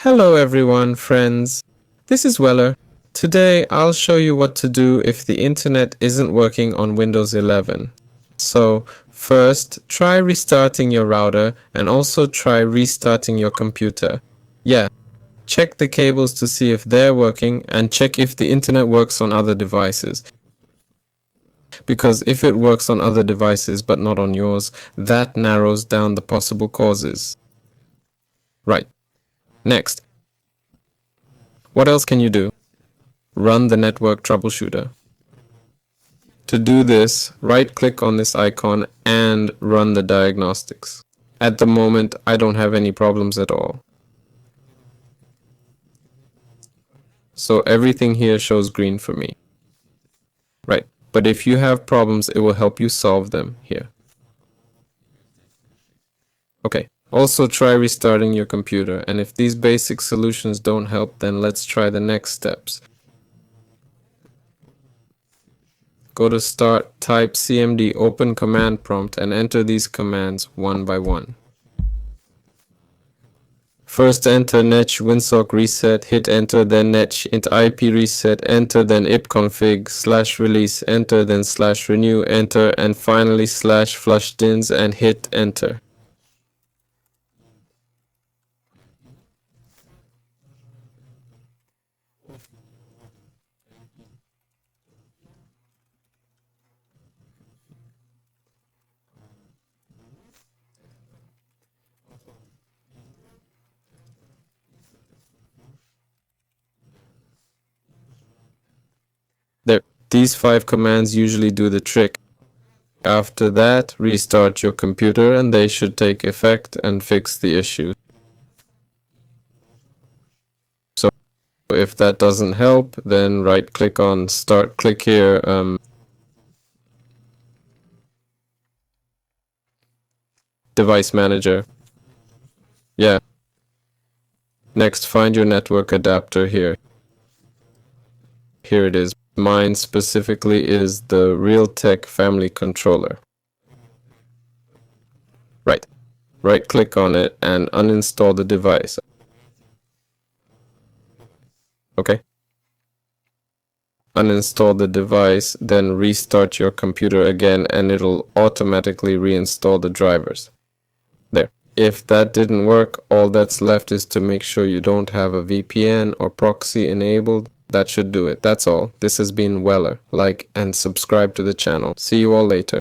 Hello everyone, friends. This is Weller. Today I'll show you what to do if the internet isn't working on Windows 11. So first, try restarting your router and also try restarting your computer. Yeah, check the cables to see if they're working and check if the internet works on other devices. Because if it works on other devices but not on yours, that narrows down the possible causes. Right. Next, what else can you do? Run the network troubleshooter. To do this, right-click on this icon and run the diagnostics. At the moment, I don't have any problems at all. So everything here shows green for me. Right, but if you have problems, it will help you solve them here. Okay, also try restarting your computer, and if these basic solutions don't help, then let's try the next steps. Go to Start, type cmd, open command prompt, and enter these commands one by one. First enter netsh winsock reset, hit enter, then netsh int ip reset, enter, then ipconfig, /release, enter, then /renew, enter, and finally /flushdins and hit enter. There, these 5 commands usually do the trick. After that, restart your computer and they should take effect and fix the issue. So if that doesn't help, then right click on Start, click here, Device Manager. Yeah. Next, find your network adapter here. Here it is. Mine specifically is the Realtek family controller. Right click on it and uninstall the device. Okay. Uninstall the device, then restart your computer again and it'll automatically reinstall the drivers. There. If that didn't work, all that's left is to make sure you don't have a VPN or proxy enabled. That should do it. That's all. This has been Weller. Like and subscribe to the channel. See you all later.